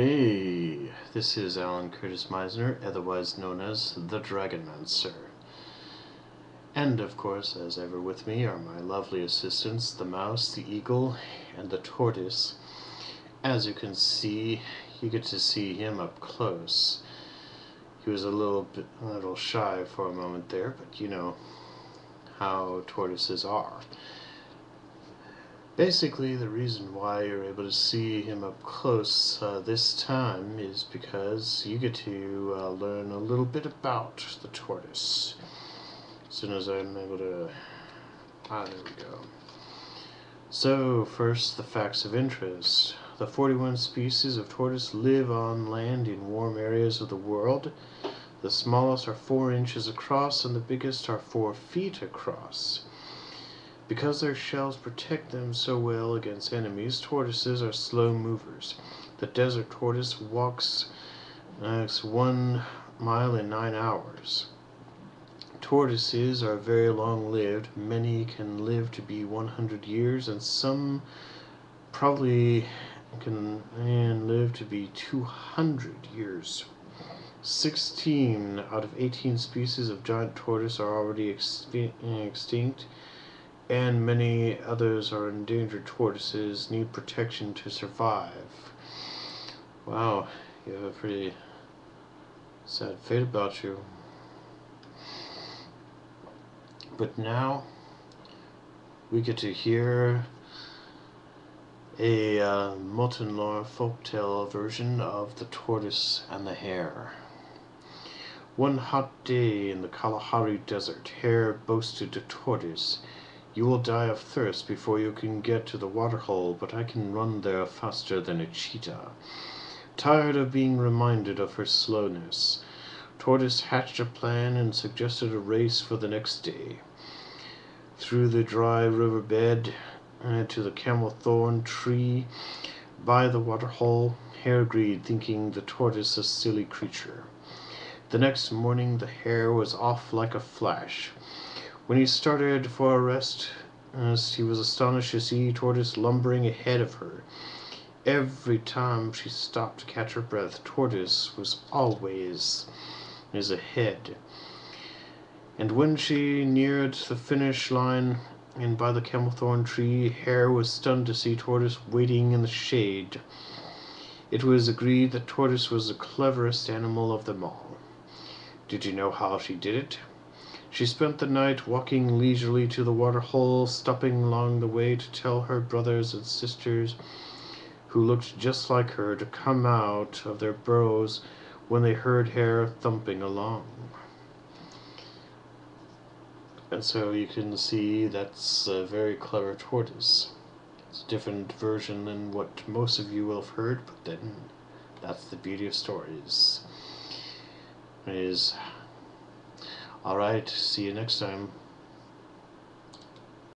Hey, this is Alan Curtis Meisner, otherwise known as the Dragonmancer. And of course, as ever with me are my lovely assistants, the mouse, the eagle, and the tortoise. As you can see, you get to see him up close. He was a little shy for a moment there, but you know how tortoises are. Basically, the reason why you're able to see him up close this time is because you get to learn a little bit about the tortoise. As soon as I'm able to... there we go. So, first, the facts of interest. The 41 species of tortoise live on land in warm areas of the world. The smallest are 4 inches across and the biggest are 4 feet across. Because their shells protect them so well against enemies, tortoises are slow movers. The desert tortoise walks 1 mile in 9 hours. Tortoises are very long-lived. Many can live to be 100 years, and some probably can live to be 200 years. 16 out of 18 species of giant tortoise are already extinct, and many others are endangered. Tortoises need protection to survive. Wow, you have a pretty sad fate about you. But now we get to hear a molten lore folktale version of the Tortoise and the Hare. One hot day in the Kalahari desert, Hare boasted to Tortoise, "You will die of thirst before you can get to the waterhole, but I can run there faster than a cheetah." Tired of being reminded of her slowness, Tortoise hatched a plan and suggested a race for the next day. Through the dry riverbed to the camel thorn tree by the waterhole, Hare agreed, thinking the tortoise a silly creature. The next morning the hare was off like a flash. When he started for a rest, he was astonished to see Tortoise lumbering ahead of her. Every time she stopped to catch her breath, Tortoise was always ahead. And when she neared the finish line and by the camelthorn tree, Hare was stunned to see Tortoise waiting in the shade. It was agreed that Tortoise was the cleverest animal of them all. Did you know how she did it? She spent the night walking leisurely to the waterhole, stopping along the way to tell her brothers and sisters, who looked just like her, to come out of their burrows when they heard Hare thumping along. And so you can see that's a very clever tortoise. It's a different version than what most of you will have heard, but then that's the beauty of stories. Alright, see you next time.